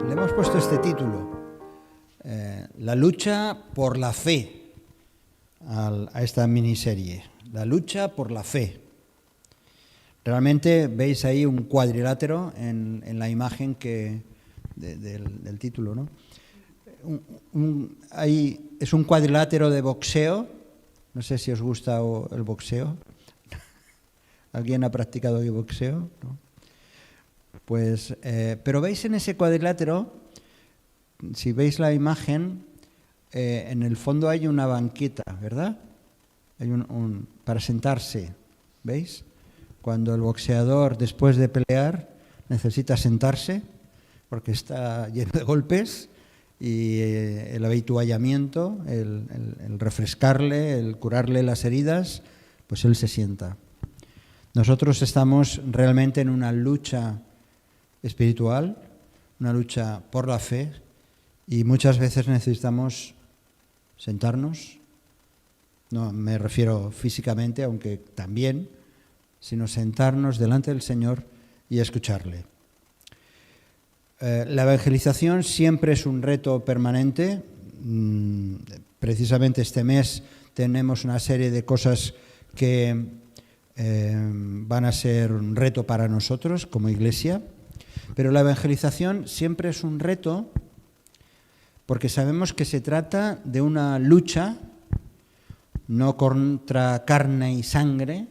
Le hemos puesto este título, La lucha por la fe, a esta miniserie, La lucha por la fe. Realmente veis ahí un cuadrilátero en la imagen del título, ¿no? Es un cuadrilátero de boxeo. No sé si os gusta el boxeo. ¿Alguien ha practicado el boxeo? ¿No? Pues, pero veis en ese cuadrilátero, si veis la imagen, en el fondo hay una banqueta, ¿verdad? Hay para sentarse, ¿veis? Cuando el boxeador, después de pelear, necesita sentarse porque está lleno de golpes, y el habituallamiento, el refrescarle, el curarle las heridas, pues él se sienta. Nosotros estamos realmente en una lucha espiritual, una lucha por la fe, y muchas veces necesitamos sentarnos. No me refiero físicamente, aunque también, sino sentarnos delante del Señor y escucharle. La evangelización siempre es un reto permanente. Precisamente este mes tenemos una serie de cosas que van a ser un reto para nosotros como Iglesia, pero la evangelización siempre es un reto porque sabemos que se trata de una lucha no contra carne y sangre,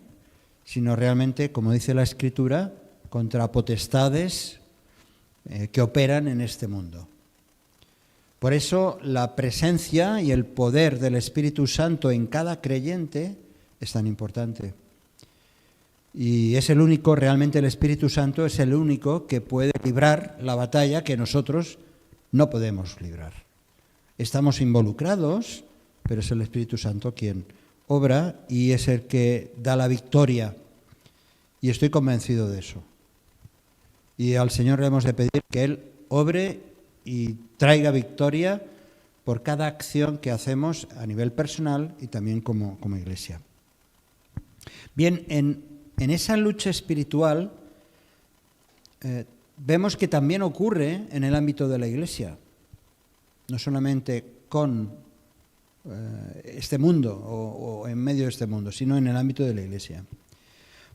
sino realmente, como dice la Escritura, contra potestades que operan en este mundo. Por eso la presencia y el poder del Espíritu Santo en cada creyente es tan importante. Y es el único, realmente el Espíritu Santo es el único que puede librar la batalla que nosotros no podemos librar. Estamos involucrados, pero es el Espíritu Santo quien obra y es el que da la victoria. Y estoy convencido de eso. Y al Señor le hemos de pedir que Él obre y traiga victoria por cada acción que hacemos a nivel personal y también como Iglesia. Bien, en esa lucha espiritual vemos que también ocurre en el ámbito de la Iglesia, no solamente con este mundo o en medio de este mundo, sino en el ámbito de la Iglesia.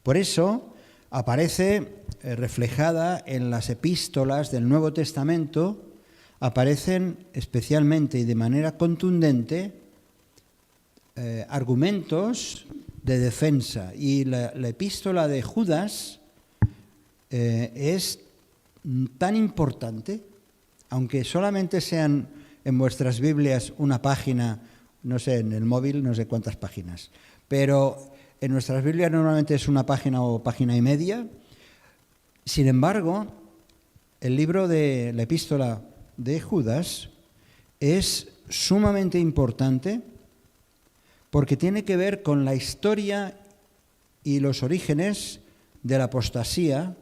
Por eso aparece reflejada en las epístolas del Nuevo Testamento, aparecen especialmente y de manera contundente argumentos de defensa. Y la epístola de Judas es tan importante, aunque solamente sean en vuestras Biblias una página, no sé, en el móvil no sé cuántas páginas, pero en nuestras Biblias normalmente es una página o página y media. Sin embargo, el libro de la epístola de Judas es sumamente importante porque tiene que ver con la historia y los orígenes de la apostasía,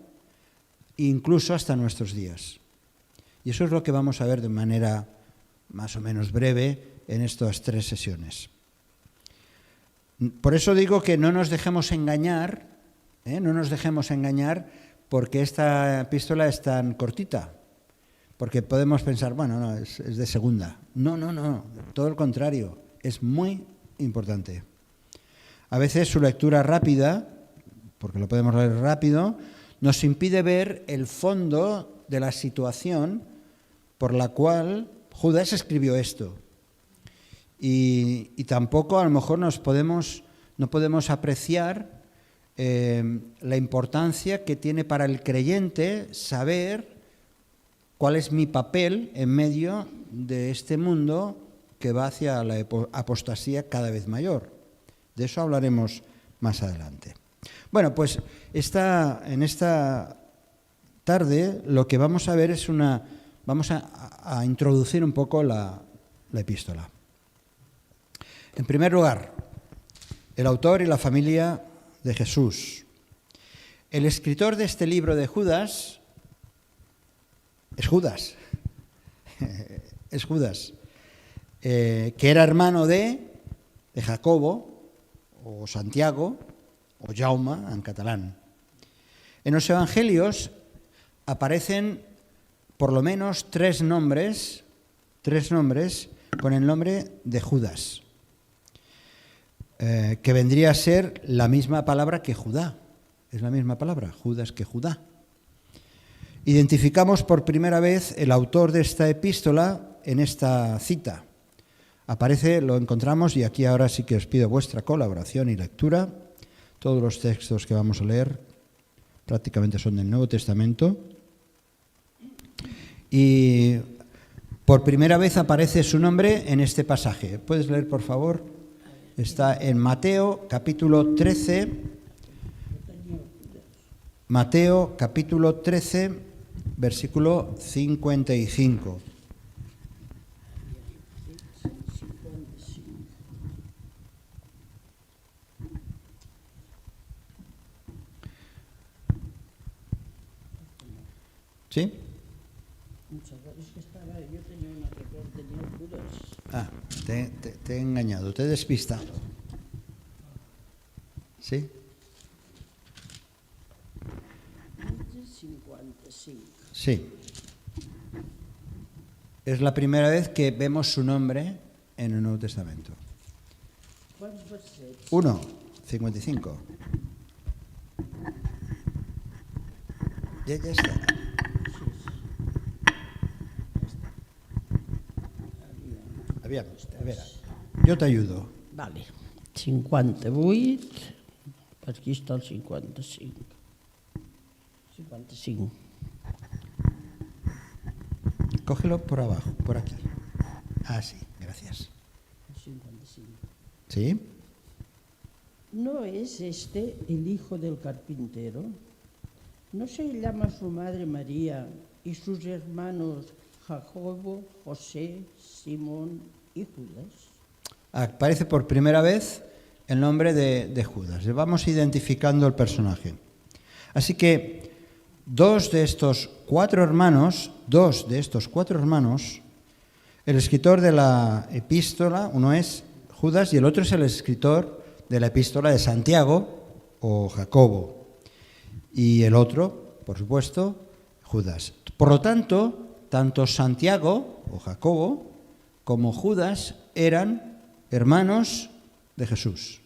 incluso hasta nuestros días. Y eso es lo que vamos a ver de manera más o menos breve en estas 3 sesiones. Por eso digo que no nos dejemos engañar, porque esta epístola es tan cortita, porque podemos pensar, bueno, no, es de segunda. No, todo lo contrario, es muy importante. A veces su lectura rápida, porque lo podemos leer rápido, nos impide ver el fondo de la situación por la cual Judas escribió esto. Y tampoco a lo mejor no podemos apreciar la importancia que tiene para el creyente saber cuál es mi papel en medio de este mundo que va hacia la apostasía cada vez mayor. De eso hablaremos más adelante. Bueno, pues en esta tarde lo que vamos a ver es vamos a introducir un poco la epístola. En primer lugar, el autor y la familia de Jesús. El escritor de este libro de Judas es Judas. Es Judas, que era hermano de Jacobo, o Santiago, o Jaume en catalán. En los evangelios aparecen por lo menos tres nombres con el nombre de Judas, que vendría a ser la misma palabra que Judá. Es la misma palabra, Judas, que Judá. Identificamos por primera vez el autor de esta epístola en esta cita. Aparece, lo encontramos, y aquí ahora sí que os pido vuestra colaboración y lectura. Todos los textos que vamos a leer prácticamente son del Nuevo Testamento. Y por primera vez aparece su nombre en este pasaje. ¿Puedes leer, por favor? Está en Mateo, capítulo 13. Mateo, capítulo 13, versículo 55. ¿Sí? Ah, te he engañado, te he despistado. ¿Sí? 55. Sí. Es la primera vez que vemos su nombre en el Nuevo Testamento. 1, 55. Ya está. Aviam, a veure, jo t'ajudo. Vale. 58, per aquí està el 55. 55. Cógelo por abajo, por aquí. Ah, sí, gracias. 55. ¿Sí? ¿No es este el hijo del carpintero? ¿No se llama su madre María y sus hermanos Jacobo, José, Simón y Judas? Aparece por primera vez el nombre de Judas. Vamos identificando el personaje. Así que dos de estos cuatro hermanos, el escritor de la epístola, uno es Judas y el otro es el escritor de la epístola de Santiago o Jacobo. Y el otro, por supuesto, Judas. Por lo tanto, tanto Santiago o Jacobo como Judas eran hermanos de Jesús.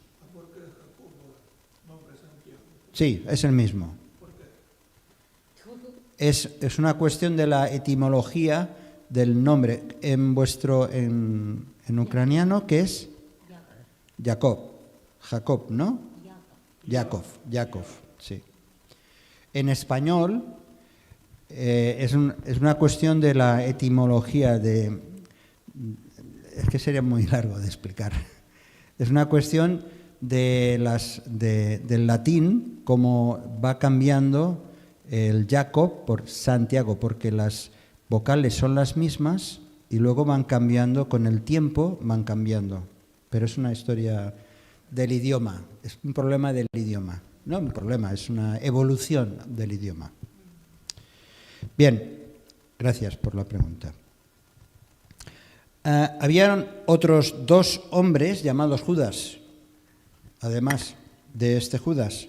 Sí, es el mismo. Es una cuestión de la etimología del nombre. En ucraniano, ¿qué es? Jacob, ¿no? Yakov, sí. En español es una cuestión de la etimología es que sería muy largo de explicar. Es una cuestión del latín, cómo va cambiando el Jacob por Santiago, porque las vocales son las mismas y luego van cambiando con el tiempo, van cambiando. Pero es una historia del idioma, es un problema del idioma. No un problema, es una evolución del idioma. Bien, gracias por la pregunta. Habían otros dos hombres llamados Judas, además de este Judas.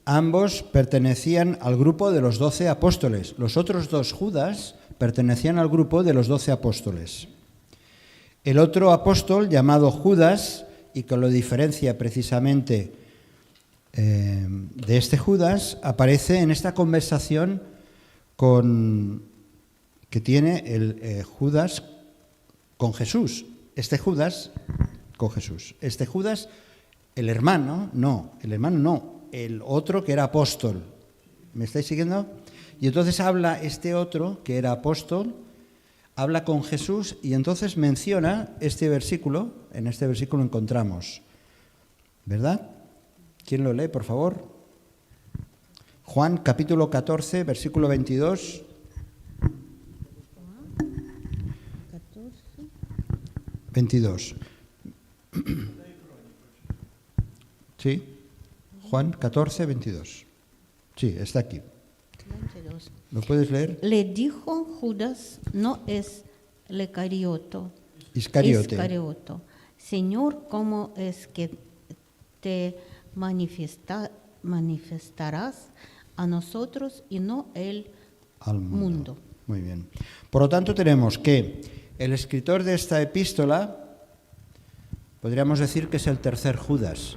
Ambos pertenecían al grupo de los 12 apóstoles. Los otros dos Judas pertenecían al grupo de los 12 apóstoles. El otro apóstol, llamado Judas, y que lo diferencia precisamente de este Judas, aparece en esta conversación que tiene el Judas con Jesús. Este Judas con Jesús. Este Judas, el hermano no, el otro que era apóstol. ¿Me estáis siguiendo? Y entonces habla este otro que era apóstol, habla con Jesús y entonces menciona este versículo. En este versículo encontramos, ¿verdad? ¿Quién lo lee, por favor? Juan, capítulo 14, versículo 22. 22. ¿Sí? Juan 14, 22. Sí, está aquí. 22. ¿Lo puedes leer? Le dijo Judas, no es Iscariote. Señor, ¿cómo es que te manifestarás a nosotros y no él al mundo. mundo. Muy bien. Por lo tanto, tenemos que el escritor de esta epístola, podríamos decir que es el tercer Judas.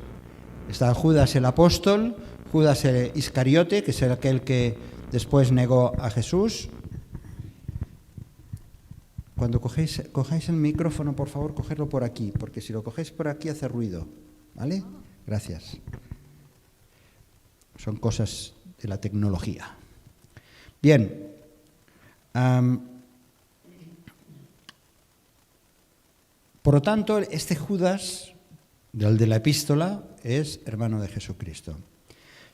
Está Judas el apóstol, Judas el Iscariote, que es aquel que después negó a Jesús. Cuando cojáis el micrófono, por favor, cogedlo por aquí, porque si lo cogéis por aquí hace ruido, ¿vale? Gracias. Son cosas de la tecnología. Bien. Por lo tanto, este Judas, el de la epístola, es hermano de Jesucristo.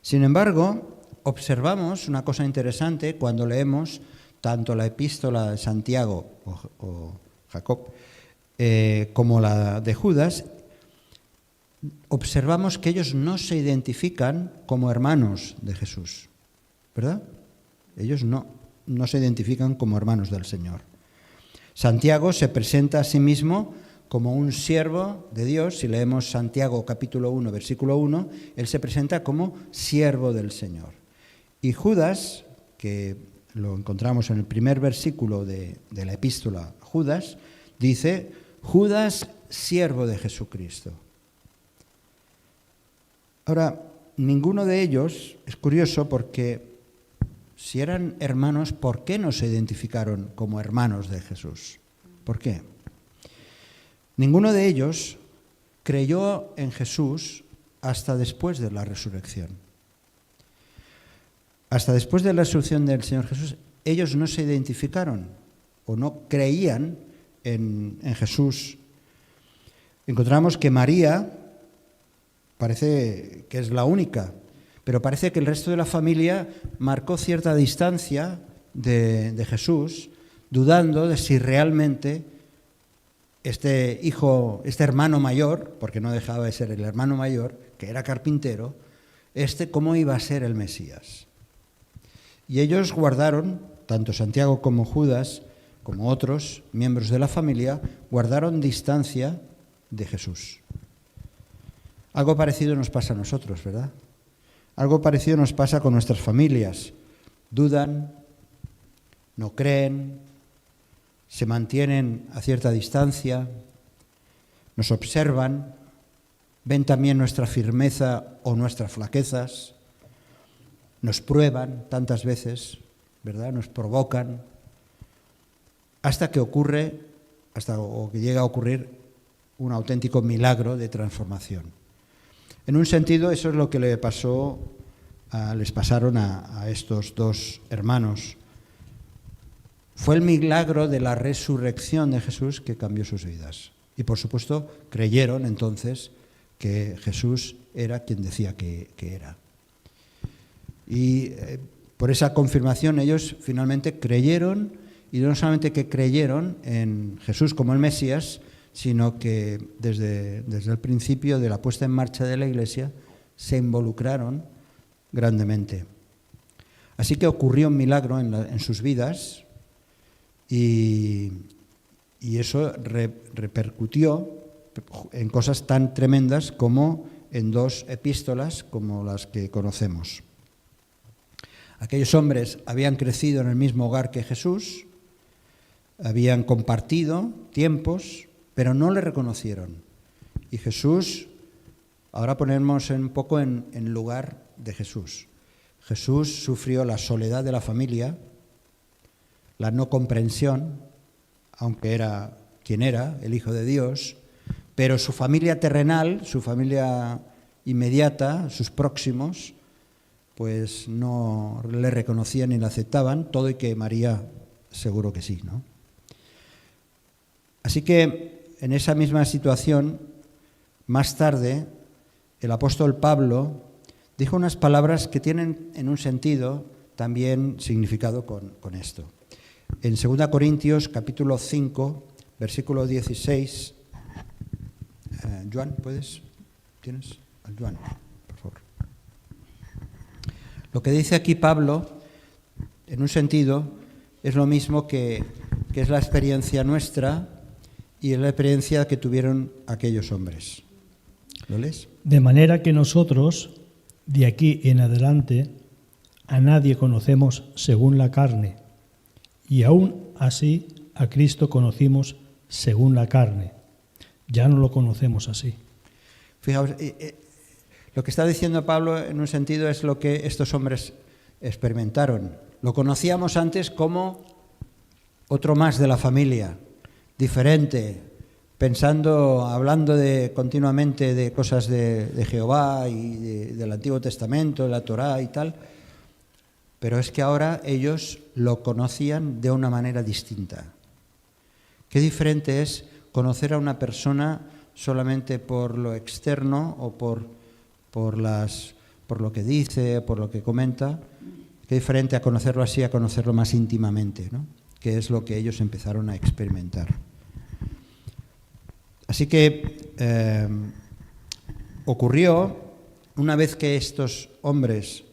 Sin embargo, observamos una cosa interesante cuando leemos tanto la epístola de Santiago o Jacob como la de Judas. Observamos que ellos no se identifican como hermanos de Jesús, ¿verdad? Ellos no se identifican como hermanos del Señor. Santiago se presenta a sí mismo como un siervo de Dios. Si leemos Santiago capítulo 1, versículo 1, él se presenta como siervo del Señor. Y Judas, que lo encontramos en el primer versículo de la epístola, Judas, dice, Judas, siervo de Jesucristo. Ahora, ninguno de ellos, es curioso porque si eran hermanos, ¿por qué no se identificaron como hermanos de Jesús? ¿Por qué? Ninguno de ellos creyó en Jesús hasta después de la resurrección. Hasta después de la resurrección del Señor Jesús, ellos no se identificaron o no creían en Jesús. Encontramos que María parece que es la única, pero parece que el resto de la familia marcó cierta distancia de Jesús, dudando de si realmente este hermano mayor, porque no dejaba de ser el hermano mayor, que era carpintero, cómo iba a ser el Mesías. Y ellos guardaron, tanto Santiago como Judas, como otros miembros de la familia, guardaron distancia de Jesús. Algo parecido nos pasa a nosotros, ¿verdad? Algo parecido nos pasa con nuestras familias. Dudan, no creen, se mantienen a cierta distancia, nos observan, ven también nuestra firmeza o nuestras flaquezas, nos prueban tantas veces, ¿verdad? Nos provocan, hasta que llega a ocurrir un auténtico milagro de transformación. En un sentido, eso es lo que les pasaron a estos dos hermanos. Fue el milagro de la resurrección de Jesús que cambió sus vidas. Y por supuesto, creyeron entonces que Jesús era quien decía que era. Y por esa confirmación ellos finalmente creyeron, y no solamente que creyeron en Jesús como el Mesías, sino que desde el principio de la puesta en marcha de la Iglesia se involucraron grandemente. Así que ocurrió un milagro en sus vidas y eso repercutió en cosas tan tremendas como en dos epístolas como las que conocemos. Aquellos hombres habían crecido en el mismo hogar que Jesús, habían compartido tiempos, pero no le reconocieron. Y Jesús, ahora ponemos un poco en lugar de Jesús. Jesús sufrió la soledad de la familia, la no comprensión, aunque era quien era, el Hijo de Dios, pero su familia terrenal, su familia inmediata, sus próximos, pues no le reconocían ni le aceptaban, todo y que María seguro que sí, ¿no? Así que en esa misma situación, más tarde, el apóstol Pablo dijo unas palabras que tienen en un sentido también significado con esto. En 2 Corintios capítulo 5, versículo 16, Joan, ¿tienes? Joan, por favor. Lo que dice aquí Pablo, en un sentido, es lo mismo que es la experiencia nuestra y es la experiencia que tuvieron aquellos hombres. ¿Lo lees? De manera que nosotros, de aquí en adelante, a nadie conocemos según la carne, y aún así a Cristo conocimos según la carne. Ya no lo conocemos así. Fijaos, lo que está diciendo Pablo en un sentido es lo que estos hombres experimentaron. Lo conocíamos antes como otro más de la familia, diferente, hablando continuamente de cosas de Jehová y del Antiguo Testamento, de la Torá y tal, pero es que ahora ellos lo conocían de una manera distinta. Qué diferente es conocer a una persona solamente por lo externo o por lo que dice, por lo que comenta. Qué diferente a conocerlo así, a conocerlo más íntimamente, ¿no? Que es lo que ellos empezaron a experimentar. Así que ocurrió, una vez que estos hombres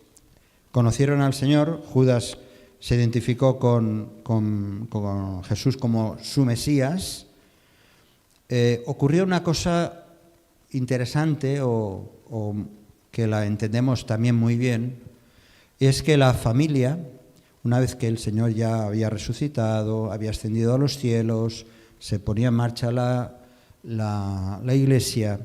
conocieron al Señor, Judas se identificó con Jesús como su Mesías, ocurrió una cosa interesante o que la entendemos también muy bien, es que la familia, una vez que el Señor ya había resucitado, había ascendido a los cielos, se ponía en marcha la iglesia,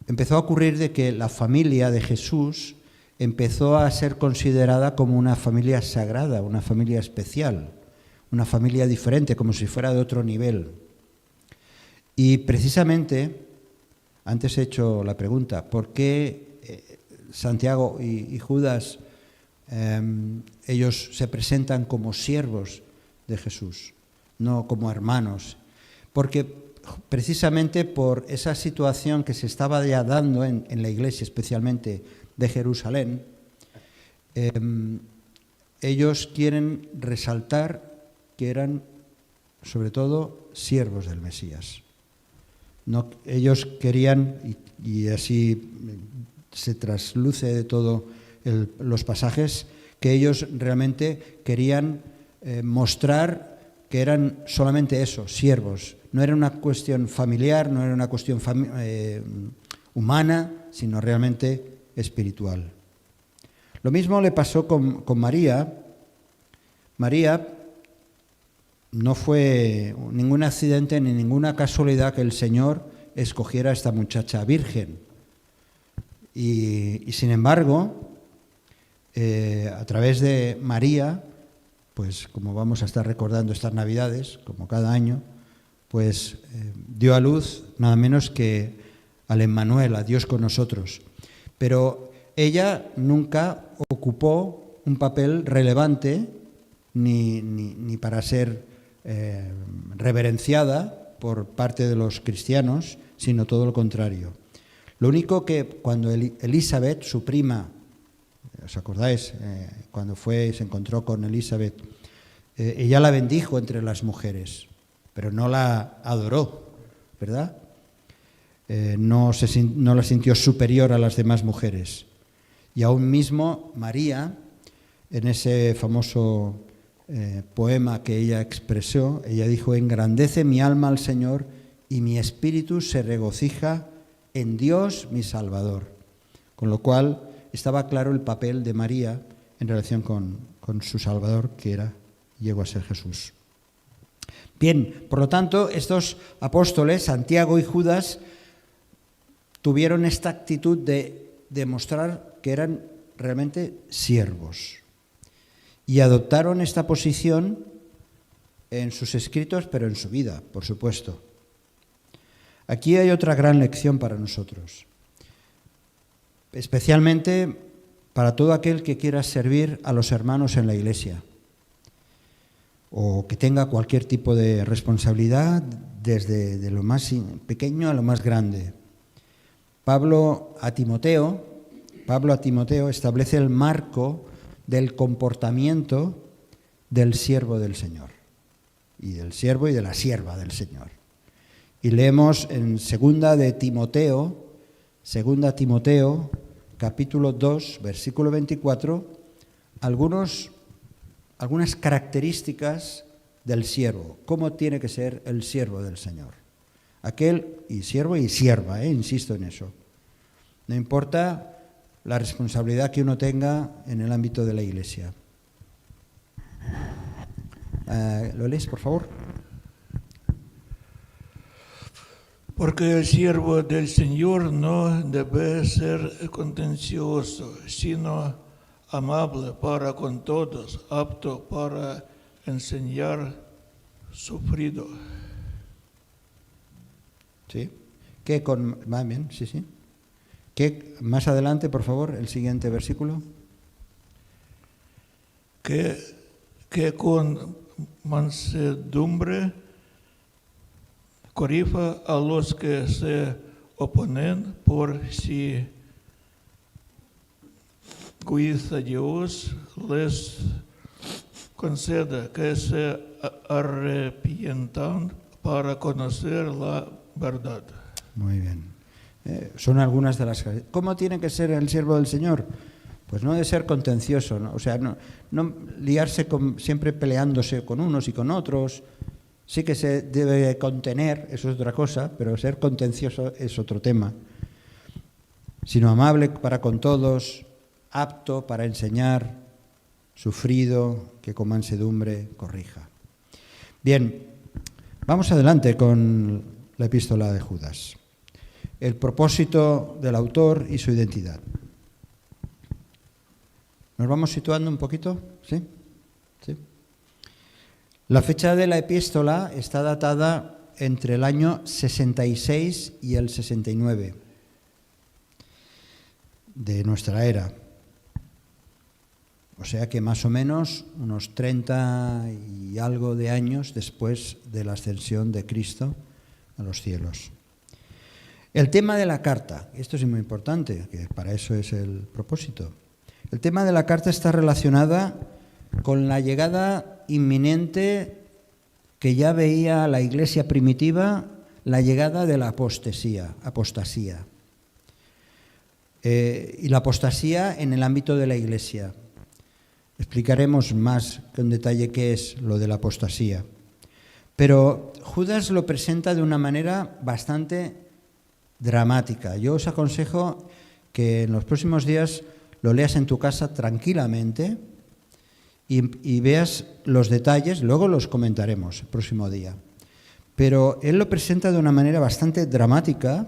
empezó a ocurrir de que la familia de Jesús empezó a ser considerada como una familia sagrada, una familia especial, una familia diferente, como si fuera de otro nivel. Y precisamente, antes he hecho la pregunta, ¿por qué Santiago y Judas, ellos se presentan como siervos de Jesús, no como hermanos? Porque precisamente por esa situación que se estaba ya dando en la iglesia, especialmente de Jerusalén, ellos quieren resaltar que eran, sobre todo, siervos del Mesías. No, ellos querían, y así se trasluce de todos los pasajes, que ellos realmente querían mostrar que eran solamente eso, siervos. No era una cuestión familiar, no era una cuestión humana, sino realmente espiritual. Lo mismo le pasó con María. María no fue ningún accidente ni ninguna casualidad que el Señor escogiera a esta muchacha virgen. Y sin embargo, a través de María, pues como vamos a estar recordando estas Navidades, como cada año, pues dio a luz nada menos que al Emmanuel, a Dios con nosotros. Pero ella nunca ocupó un papel relevante ni para ser reverenciada por parte de los cristianos, sino todo lo contrario. Lo único que cuando Elizabeth, su prima, ¿os acordáis? Cuando se encontró con Elizabeth, ella la bendijo entre las mujeres, pero no la adoró, ¿verdad? No la sintió superior a las demás mujeres. Y aún mismo María, en ese famoso poema que ella expresó, ella dijo: engrandece mi alma al Señor y mi espíritu se regocija en Dios mi Salvador. Con lo cual estaba claro el papel de María en relación con su Salvador, que llegó a ser Jesús. Bien, por lo tanto, estos apóstoles, Santiago y Judas, tuvieron esta actitud de demostrar que eran realmente siervos y adoptaron esta posición en sus escritos, pero en su vida, por supuesto. Aquí hay otra gran lección para nosotros, especialmente para todo aquel que quiera servir a los hermanos en la iglesia o que tenga cualquier tipo de responsabilidad, desde lo más pequeño a lo más grande. Pablo a Timoteo establece el marco del comportamiento del siervo del Señor, y del siervo y de la sierva del Señor. Y leemos en 2 Timoteo, capítulo 2, versículo 24, algunas características del siervo. ¿Cómo tiene que ser el siervo del Señor? Aquel, y siervo y sierva, insisto en eso. No importa la responsabilidad que uno tenga en el ámbito de la Iglesia. ¿Lo lees, por favor? Porque el siervo del Señor no debe ser contencioso, sino amable para con todos, apto para enseñar, sufrido. Sí. Va bien, sí, sí. ¿Qué, más adelante, por favor, el siguiente versículo? Que con mansedumbre corrija a los que se oponen, por si cuida Dios les conceda que se arrepientan para conocer la verdad. Muy bien. Son algunas de las... ¿Cómo tiene que ser el siervo del Señor? Pues no de ser contencioso, ¿no? O sea, no liarse siempre peleándose con unos y con otros. Sí que se debe contener, eso es otra cosa, pero ser contencioso es otro tema. Sino amable para con todos, apto para enseñar, sufrido, que con mansedumbre corrija. Bien, vamos adelante con la epístola de Judas. El propósito del autor y su identidad. ¿Nos vamos situando un poquito? ¿Sí? ¿Sí? La fecha de la epístola está datada entre el año 66 y el 69 de nuestra era. O sea que más o menos unos 30 y algo de años después de la ascensión de Cristo a los cielos. El tema de la carta, esto es muy importante, que para eso es el propósito. El tema de la carta está relacionada con la llegada inminente que ya veía la Iglesia primitiva, la llegada de la apostasía. Y la apostasía en el ámbito de la Iglesia. Explicaremos más con detalle qué es lo de la apostasía. Pero Judas lo presenta de una manera bastante dramática. Yo os aconsejo que en los próximos días lo leas en tu casa tranquilamente y veas los detalles, luego los comentaremos el próximo día. Pero él lo presenta de una manera bastante dramática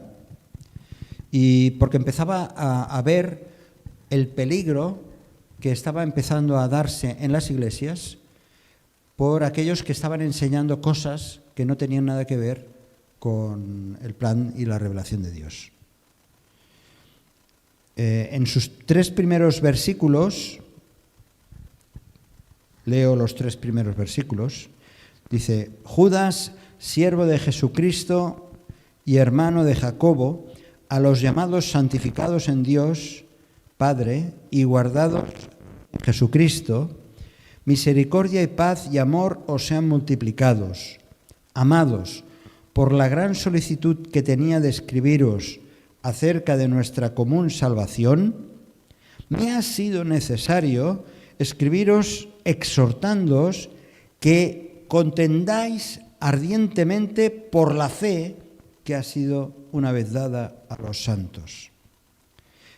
y porque empezaba a ver el peligro que estaba empezando a darse en las iglesias por aquellos que estaban enseñando cosas que no tenían nada que ver con el plan y la revelación de Dios. En sus 3 primeros versículos, leo los 3 primeros versículos, dice: Judas, siervo de Jesucristo y hermano de Jacobo, a los llamados santificados en Dios, Padre, y guardados en Jesucristo, misericordia y paz y amor os sean multiplicados. Amados, por la gran solicitud que tenía de escribiros acerca de nuestra común salvación, me ha sido necesario escribiros exhortándoos que contendáis ardientemente por la fe que ha sido una vez dada a los santos.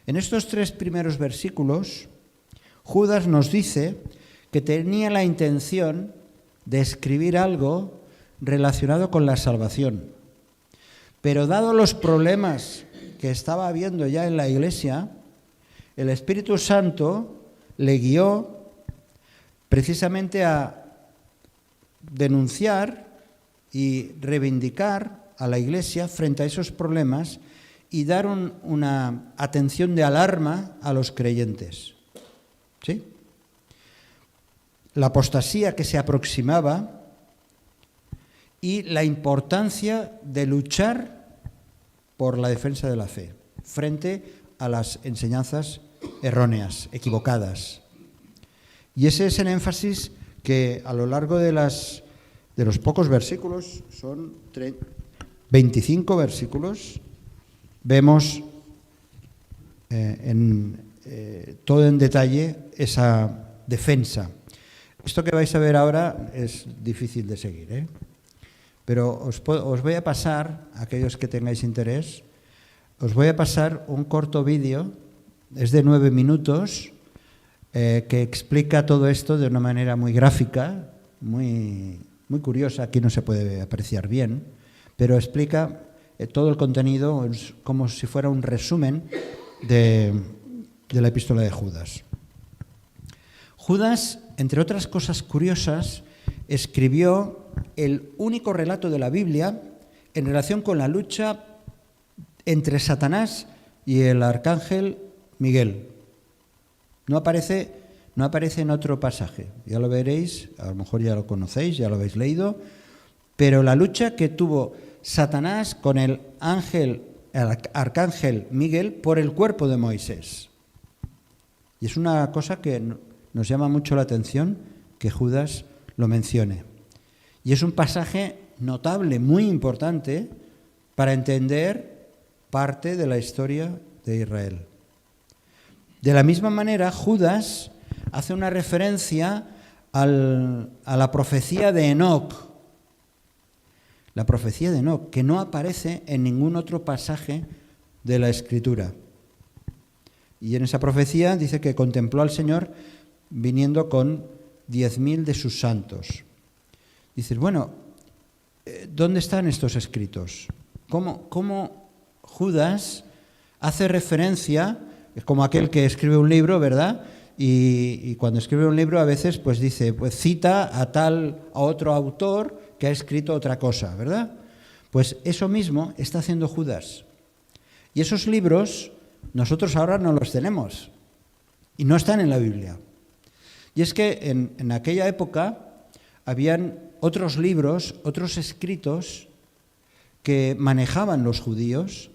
En estos 3 primeros versículos, Judas nos dice que tenía la intención de escribir algo relacionado con la salvación. Pero dado los problemas que estaba habiendo ya en la Iglesia, el Espíritu Santo le guió precisamente a denunciar y reivindicar a la Iglesia frente a esos problemas y dar una atención de alarma a los creyentes. ¿Sí? La apostasía que se aproximaba y la importancia de luchar por la defensa de la fe frente a las enseñanzas erróneas, equivocadas. Y ese es el énfasis que a lo largo de los pocos versículos, son 25 versículos, vemos todo en detalle esa defensa. Esto que vais a ver ahora es difícil de seguir, ¿eh? Pero os voy a pasar, aquellos que tengáis interés, os voy a pasar un corto vídeo Es de 9 minutos, que explica todo esto de una manera muy gráfica, muy curiosa. Aquí no se puede apreciar bien, pero explica todo el contenido como si fuera un resumen de la epístola de Judas. Judas, entre otras cosas curiosas, escribió el único relato de la Biblia en relación con la lucha entre Satanás y el arcángel Miguel. No aparece en otro pasaje, ya lo veréis, a lo mejor ya lo conocéis, ya lo habéis leído, pero la lucha que tuvo Satanás con el arcángel Miguel por el cuerpo de Moisés. Y es una cosa que nos llama mucho la atención que Judas lo mencione. Y es un pasaje notable, muy importante, para entender parte de la historia de Israel. De la misma manera, Judas hace una referencia a la profecía de Enoc. La profecía de Enoc, que no aparece en ningún otro pasaje de la Escritura. Y en esa profecía dice que contempló al Señor viniendo con 10.000 de sus santos. Dices, bueno, ¿dónde están estos escritos? ¿Cómo Judas hace referencia, es como aquel que escribe un libro, ¿verdad? Y cuando escribe un libro a veces pues dice, pues cita a otro autor que ha escrito otra cosa, ¿verdad? Pues eso mismo está haciendo Judas. Y esos libros nosotros ahora no los tenemos y no están en la Biblia. Y es que en aquella época habían otros libros, otros escritos que manejaban los judíos.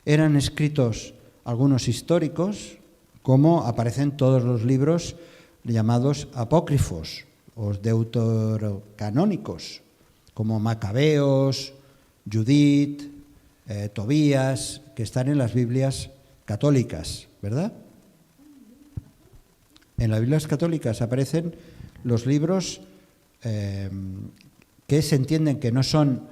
Eran escritos algunos históricos, como aparecen todos los libros llamados apócrifos o deuterocanónicos, como Macabeos, Judith, Tobías, que están en las Biblias católicas, ¿verdad? En las Biblias católicas aparecen los libros que se entienden que no son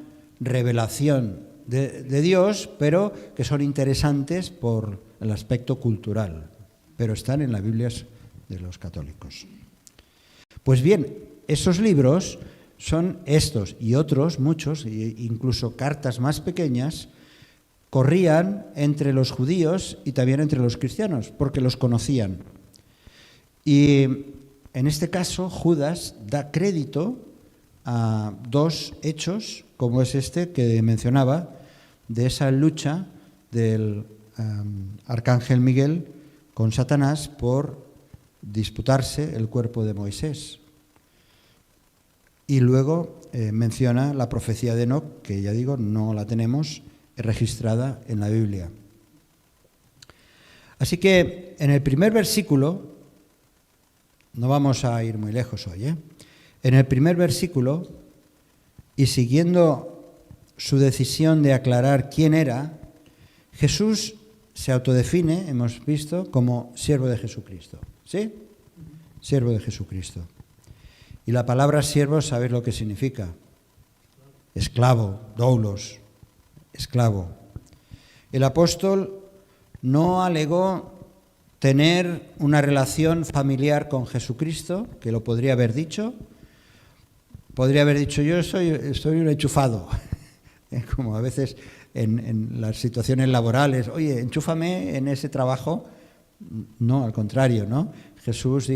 revelación de Dios, pero que son interesantes por el aspecto cultural, pero están en las Biblias de los católicos. Pues bien, esos libros son estos y otros, muchos, incluso cartas más pequeñas, corrían entre los judíos y también entre los cristianos, porque los conocían. Y en este caso, Judas da crédito a dos hechos, como es este que mencionaba, de esa lucha del arcángel Miguel con Satanás por disputarse el cuerpo de Moisés. Y luego menciona la profecía de Enoc, que ya digo, no la tenemos registrada en la Biblia. Así que en el primer versículo, no vamos a ir muy lejos hoy, en el primer versículo, y siguiendo su decisión de aclarar quién era, Jesús se autodefine, hemos visto, como siervo de Jesucristo. ¿Sí? Siervo de Jesucristo. Y la palabra siervo, ¿sabéis lo que significa? Esclavo, doulos, esclavo. El apóstol no alegó tener una relación familiar con Jesucristo, que lo podría haber dicho. Podría haber dicho, yo soy un enchufado, como a veces en las situaciones laborales, oye, enchúfame en ese trabajo. No, al contrario, ¿no? Judas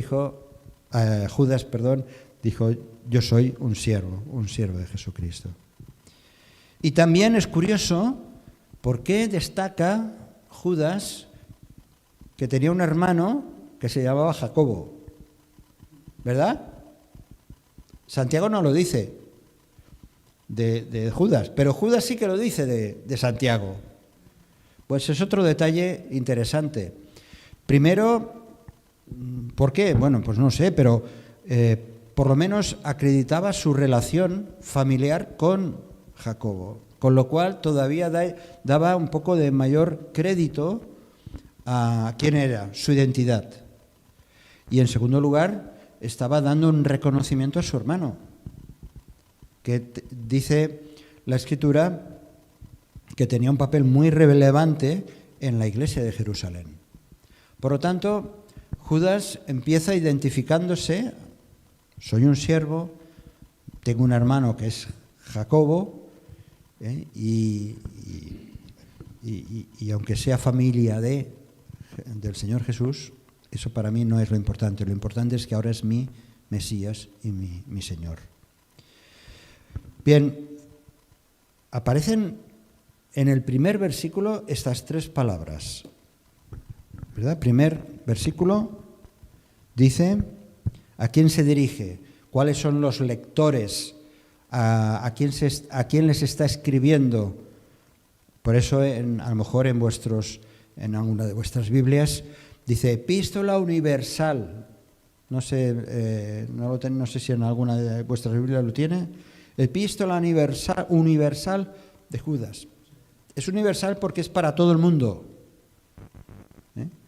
dijo, yo soy un siervo de Jesucristo. Y también es curioso, ¿por qué destaca Judas que tenía un hermano que se llamaba Jacobo? ¿Verdad? Santiago no lo dice de Judas, pero Judas sí que lo dice de Santiago. Pues es otro detalle interesante. Primero, ¿por qué? Bueno, pues no sé, pero por lo menos acreditaba su relación familiar con Jacobo, con lo cual todavía daba un poco de mayor crédito a quién era, su identidad. Y en segundo lugar, estaba dando un reconocimiento a su hermano, que dice la Escritura que tenía un papel muy relevante en la iglesia de Jerusalén. Por lo tanto, Judas empieza identificándose: soy un siervo, tengo un hermano que es Jacobo, y aunque sea familia del Señor Jesús, eso para mí no es lo importante. Lo importante es que ahora es mi Mesías y mi Señor. Bien, aparecen en el primer versículo estas tres palabras, ¿verdad? Primer versículo dice: ¿a quién se dirige? ¿Cuáles son los lectores? ¿A quién les está escribiendo? Por eso, a lo mejor en alguna de vuestras Biblias dice epístola universal. No sé, no sé si en alguna de vuestras Biblias lo tiene. Epístola universal de Judas. Es universal porque es para todo el mundo.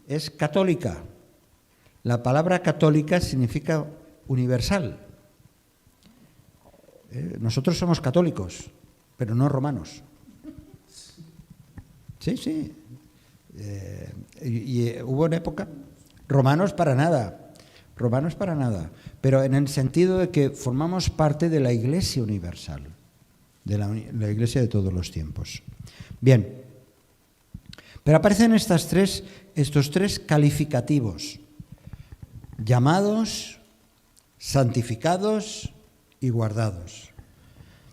Es católica. La palabra católica significa universal. Nosotros somos católicos, pero no romanos. Sí, sí. Y hubo una época, romanos para nada, pero en el sentido de que formamos parte de la Iglesia universal, de la Iglesia de todos los tiempos. Bien, pero aparecen estos tres calificativos: llamados, santificados y guardados.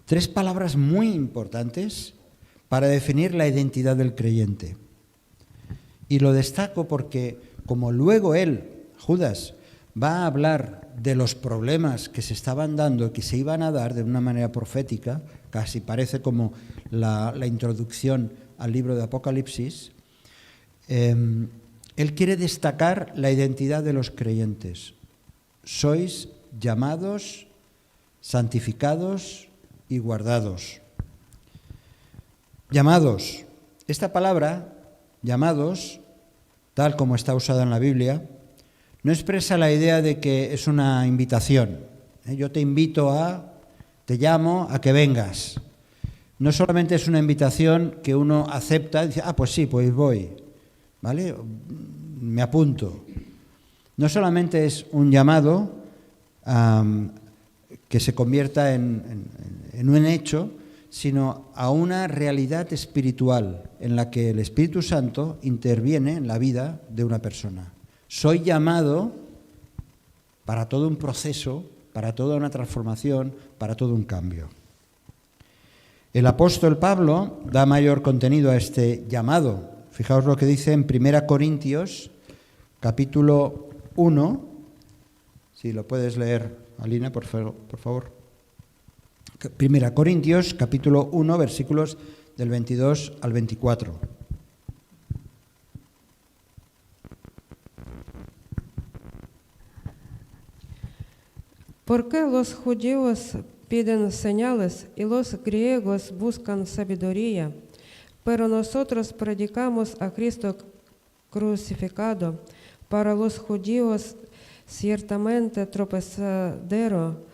Tres palabras muy importantes para definir la identidad del creyente. Y lo destaco porque, como luego Judas, va a hablar de los problemas que se estaban dando, que se iban a dar de una manera profética, casi parece como la introducción al libro de Apocalipsis, él quiere destacar la identidad de los creyentes. Sois llamados, santificados y guardados. Llamados. Esta palabra, llamados, tal como está usada en la Biblia, no expresa la idea de que es una invitación. Yo te llamo a que vengas. No solamente es una invitación que uno acepta y dice, pues sí, pues voy, ¿vale? Me apunto. No solamente es un llamado que se convierta en un hecho, sino a una realidad espiritual en la que el Espíritu Santo interviene en la vida de una persona. Soy llamado para todo un proceso, para toda una transformación, para todo un cambio. El apóstol Pablo da mayor contenido a este llamado. Fijaos lo que dice en 1 Corintios, capítulo 1. Si lo puedes leer, Alina, por favor. 1 Corintios, capítulo 1, versículos del 22 al 24. Porque los judíos piden señales y los griegos buscan sabiduría, pero nosotros predicamos a Cristo crucificado, para los judíos ciertamente tropezadero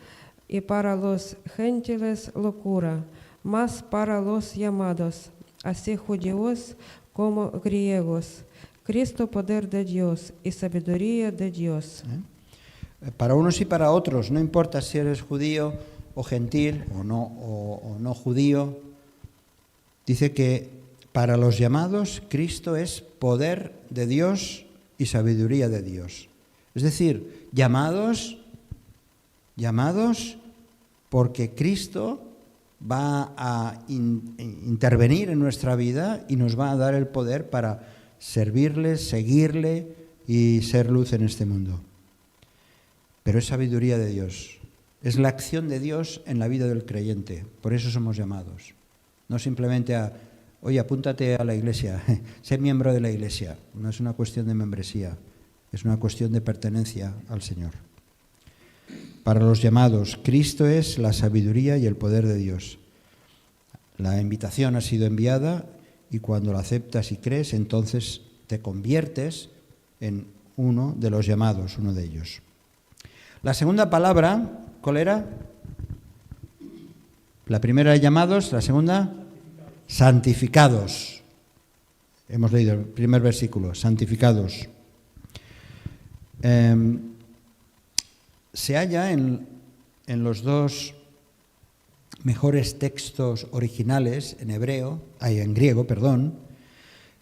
y para los gentiles locura, mas para los llamados, así judíos como griegos, Cristo poder de Dios y sabiduría de Dios. Para unos y para otros, no importa si eres judío o gentil o no judío, dice que para los llamados Cristo es poder de Dios y sabiduría de Dios. Es decir, llamados porque Cristo va a intervenir en nuestra vida y nos va a dar el poder para servirle, seguirle y ser luz en este mundo. Pero es sabiduría de Dios, es la acción de Dios en la vida del creyente, por eso somos llamados. No simplemente oye, apúntate a la iglesia, sé miembro de la iglesia. No es una cuestión de membresía, es una cuestión de pertenencia al Señor. Para los llamados, Cristo es la sabiduría y el poder de Dios. La invitación ha sido enviada y cuando la aceptas y crees, entonces te conviertes en uno de los llamados, uno de ellos. La segunda palabra, ¿cuál era? La primera llamados, la segunda, santificados. Hemos leído el primer versículo, santificados. Se halla en los dos mejores textos originales en griego,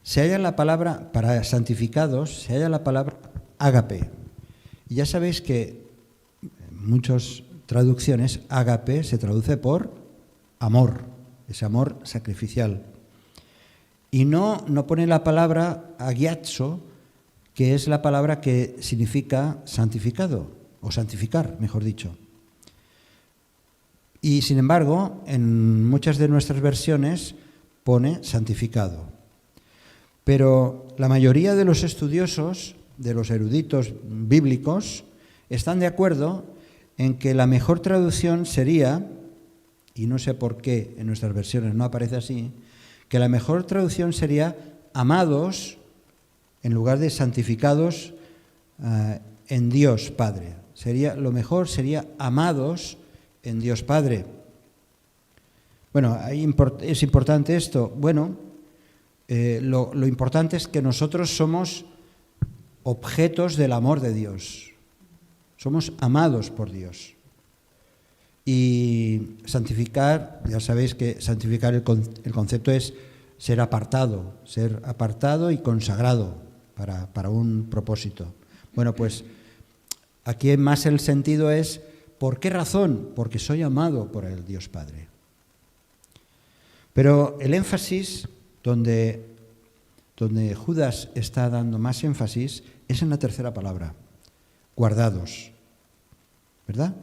se halla la palabra, para santificados, se halla la palabra ágape. Y ya sabéis que en muchas traducciones, ágape se traduce por amor, ese amor sacrificial. Y no pone la palabra agiazo, que es la palabra que significa santificado, o santificar, mejor dicho. Y sin embargo, en muchas de nuestras versiones pone santificado. Pero la mayoría de los estudiosos, de los eruditos bíblicos, están de acuerdo en que la mejor traducción sería, y no sé por qué en nuestras versiones no aparece así, que la mejor traducción sería amados en lugar de santificados en Dios Padre. Lo mejor sería amados en Dios Padre. Bueno, es importante esto. Bueno, lo importante es que nosotros somos objetos del amor de Dios. Somos amados por Dios. Y santificar, ya sabéis que santificar el concepto es ser apartado y consagrado para un propósito. Bueno, pues aquí más el sentido es, ¿por qué razón? Porque soy amado por el Dios Padre. Pero el énfasis, donde Judas está dando más énfasis, es en la tercera palabra, guardados, ¿verdad?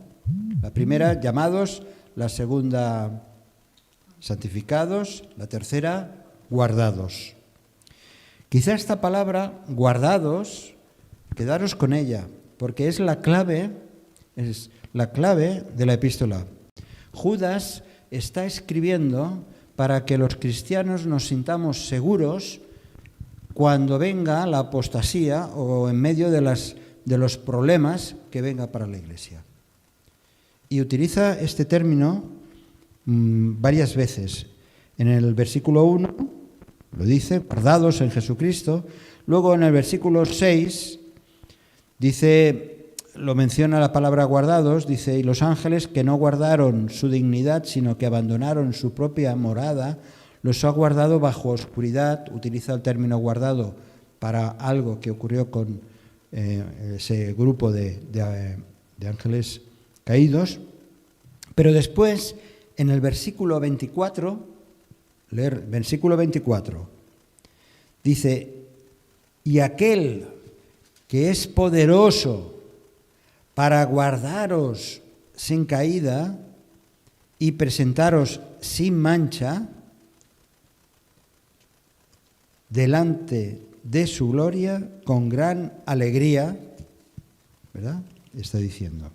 La primera, llamados; la segunda, santificados; la tercera, guardados. Quizá esta palabra, guardados, quedaros con ella, porque es la clave de la epístola. Judas está escribiendo para que los cristianos nos sintamos seguros cuando venga la apostasía o en medio de los problemas que venga para la Iglesia. Y utiliza este término varias veces. En el versículo 1 lo dice, guardados en Jesucristo. Luego en el versículo 6 dice, lo menciona la palabra guardados, dice, y los ángeles que no guardaron su dignidad, sino que abandonaron su propia morada, los ha guardado bajo oscuridad. Utiliza el término guardado para algo que ocurrió con ese grupo de ángeles caídos. Pero después, en el versículo 24, versículo 24, dice, y aquel que es poderoso para guardaros sin caída y presentaros sin mancha delante de su gloria con gran alegría, ¿verdad? Está diciendo.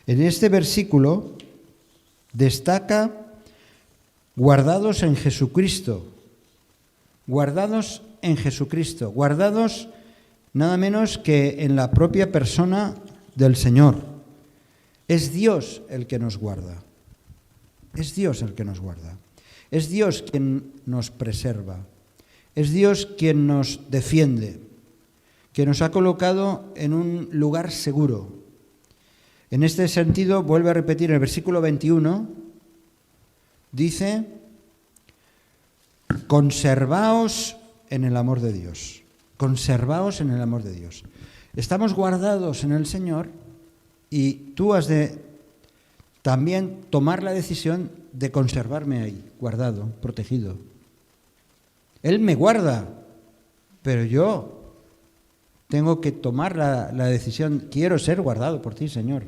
En este versículo destaca guardados en Jesucristo, guardados en Jesucristo, guardados nada menos que en la propia persona del Señor. Es Dios el que nos guarda, es Dios el que nos guarda, es Dios quien nos preserva, es Dios quien nos defiende, que nos ha colocado en un lugar seguro. En este sentido, vuelve a repetir el versículo 21, dice, conservaos en el amor de Dios, conservaos en el amor de Dios. Estamos guardados en el Señor y tú has de también tomar la decisión de conservarme ahí, guardado, protegido. Él me guarda, pero yo tengo que tomar la decisión, quiero ser guardado por ti, Señor.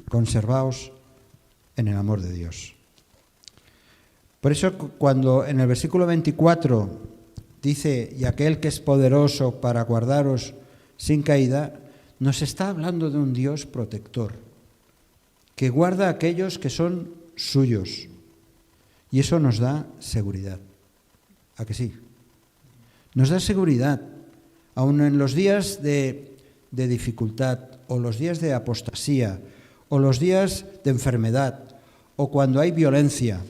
Conservaos en el amor de Dios. Por eso cuando en el versículo 24 dice, y aquel que es poderoso para guardaros sin caída, nos está hablando de un Dios protector, que guarda a aquellos que son suyos. Y eso nos da seguridad. ¿A que sí? Nos da seguridad. Aun en los días de dificultad, o los días de apostasía, o los días de enfermedad, o cuando hay violencia,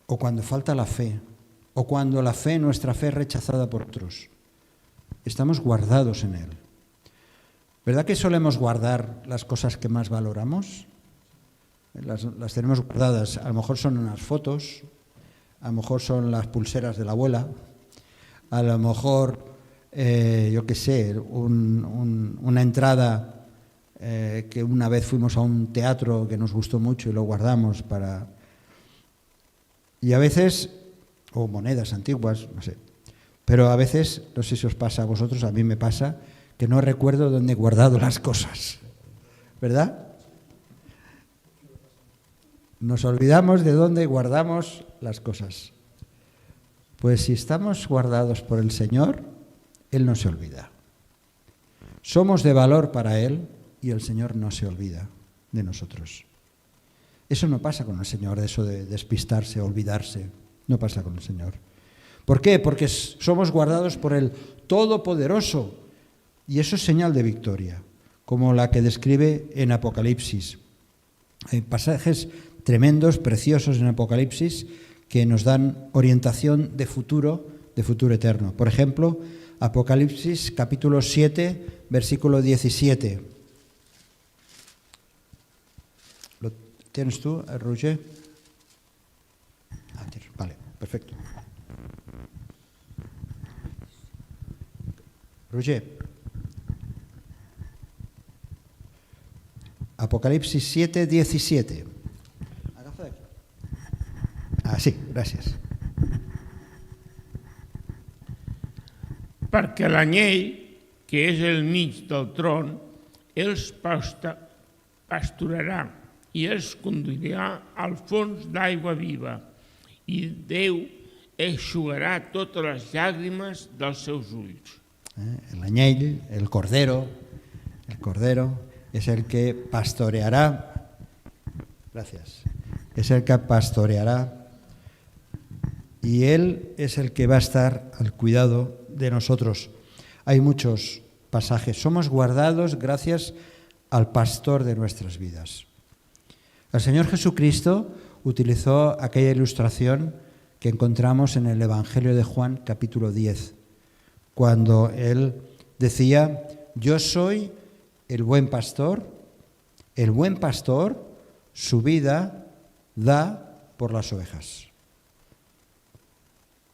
o cuando falta la fe, o cuando nuestra fe es rechazada por otros. Estamos guardados en Él. ¿Verdad que solemos guardar las cosas que más valoramos? Las tenemos guardadas. A lo mejor son unas fotos, a lo mejor son las pulseras de la abuela, a lo mejor, yo qué sé, una entrada que una vez fuimos a un teatro que nos gustó mucho y lo guardamos para... Y a veces, o monedas antiguas, no sé, pero a veces, no sé si os pasa a vosotros, a mí me pasa, que no recuerdo dónde he guardado las cosas, ¿verdad? Nos olvidamos de dónde guardamos las cosas. Pues si estamos guardados por el Señor, Él no se olvida. Somos de valor para Él y el Señor no se olvida de nosotros. Eso no pasa con el Señor, eso de despistarse, olvidarse. No pasa con el Señor. ¿Por qué? Porque somos guardados por el Todopoderoso. Y eso es señal de victoria, como la que describe en Apocalipsis. Hay pasajes tremendos, preciosos en Apocalipsis, que nos dan orientación de futuro eterno. Por ejemplo, Apocalipsis capítulo 7, versículo 17. ¿Lo tienes tú, Roger? Vale, perfecto. Roger. Apocalipsis 7, 17. Ah, sí, gràcies. Perquè l'anyell, que és el mig del tron, els pasturarà i els conduirà al fons d'aigua viva, i Déu eixugarà totes les llàgrimes dels seus ulls. L'anyell, el cordero, es el que pastoreará. Gracias. Es el que pastoreará. Y Él es el que va a estar al cuidado de nosotros. Hay muchos pasajes. Somos guardados gracias al pastor de nuestras vidas. El Señor Jesucristo utilizó aquella ilustración que encontramos en el Evangelio de Juan, capítulo 10, cuando Él decía: yo soy el buen pastor su vida da por las ovejas.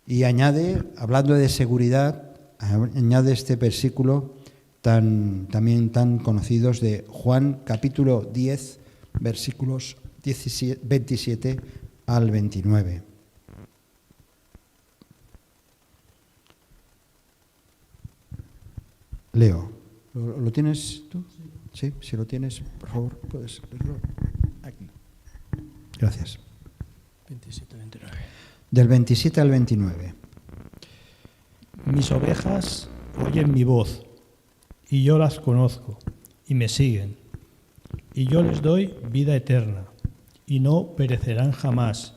Y añade, hablando de seguridad, añade este versículo también tan conocidos de Juan capítulo 10, versículos 27 al 29. Leo, ¿lo tienes tú? Sí, si lo tienes, por favor, puedes leerlo. Aquí. Gracias. 27-29. Del 27 al 29. Mis ovejas oyen mi voz, y yo las conozco, y me siguen. Y yo les doy vida eterna, y no perecerán jamás,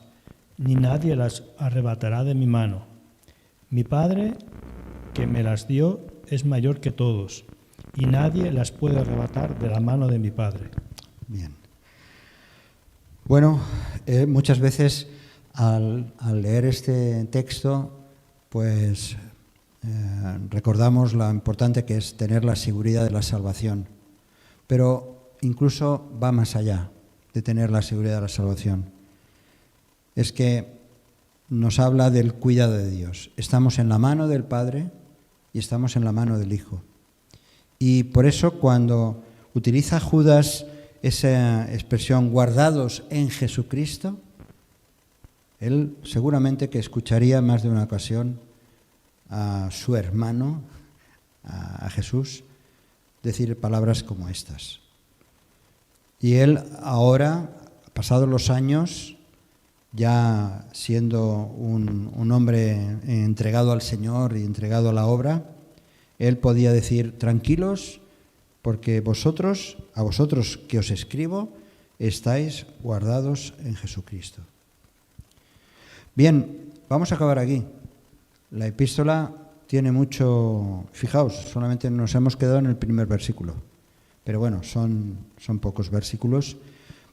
ni nadie las arrebatará de mi mano. Mi Padre, que me las dio, es mayor que todos, y nadie las puede arrebatar de la mano de mi Padre. Bien. Bueno, muchas veces al leer este texto, pues recordamos lo importante que es tener la seguridad de la salvación, pero incluso va más allá de tener la seguridad de la salvación. Es que nos habla del cuidado de Dios. Estamos en la mano del Padre y estamos en la mano del Hijo. Y por eso cuando utiliza Judas esa expresión, guardados en Jesucristo, él seguramente que escucharía más de una ocasión a su hermano, a Jesús, decir palabras como estas. Y él ahora, pasados los años, ya siendo un hombre entregado al Señor y entregado a la obra, él podía decir: tranquilos, porque a vosotros que os escribo, estáis guardados en Jesucristo. Bien, vamos a acabar aquí. La epístola tiene mucho... Fijaos, solamente nos hemos quedado en el primer versículo. Pero bueno, son pocos versículos.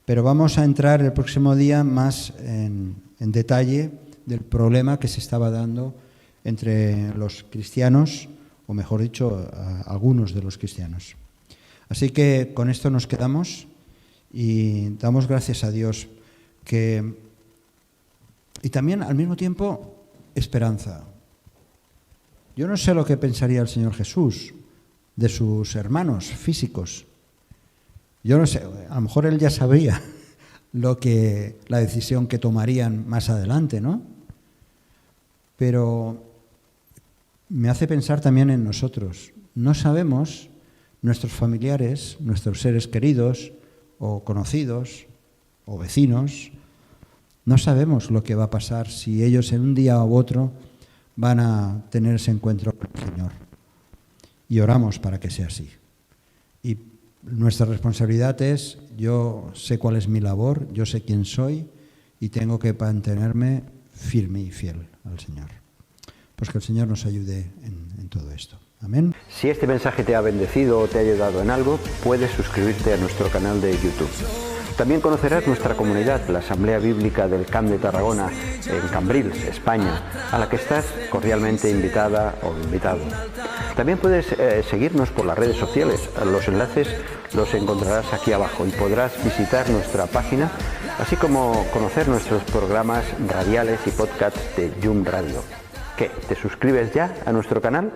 Pero vamos a entrar el próximo día más en detalle del problema que se estaba dando entre los cristianos, o mejor dicho, algunos de los cristianos. Así que con esto nos quedamos y damos gracias a Dios y también al mismo tiempo esperanza. Yo no sé lo que pensaría el Señor Jesús de sus hermanos físicos. Yo no sé, a lo mejor él ya sabía la decisión que tomarían más adelante, ¿no? Pero me hace pensar también en nosotros. No sabemos, nuestros familiares, nuestros seres queridos o conocidos o vecinos, no sabemos lo que va a pasar si ellos en un día u otro van a tener ese encuentro con el Señor. Y oramos para que sea así. Y nuestra responsabilidad es, yo sé cuál es mi labor, yo sé quién soy y tengo que mantenerme firme y fiel al Señor. Pues que el Señor nos ayude en todo esto. Amén. Si este mensaje te ha bendecido o te ha ayudado en algo, puedes suscribirte a nuestro canal de YouTube. También conocerás nuestra comunidad, la Asamblea Bíblica del Camp de Tarragona, en Cambrils, España, a la que estás cordialmente invitada o invitado. También puedes seguirnos por las redes sociales. Los enlaces los encontrarás aquí abajo y podrás visitar nuestra página, así como conocer nuestros programas radiales y podcasts de Yum Radio. ¿Qué? ¿Te suscribes ya a nuestro canal?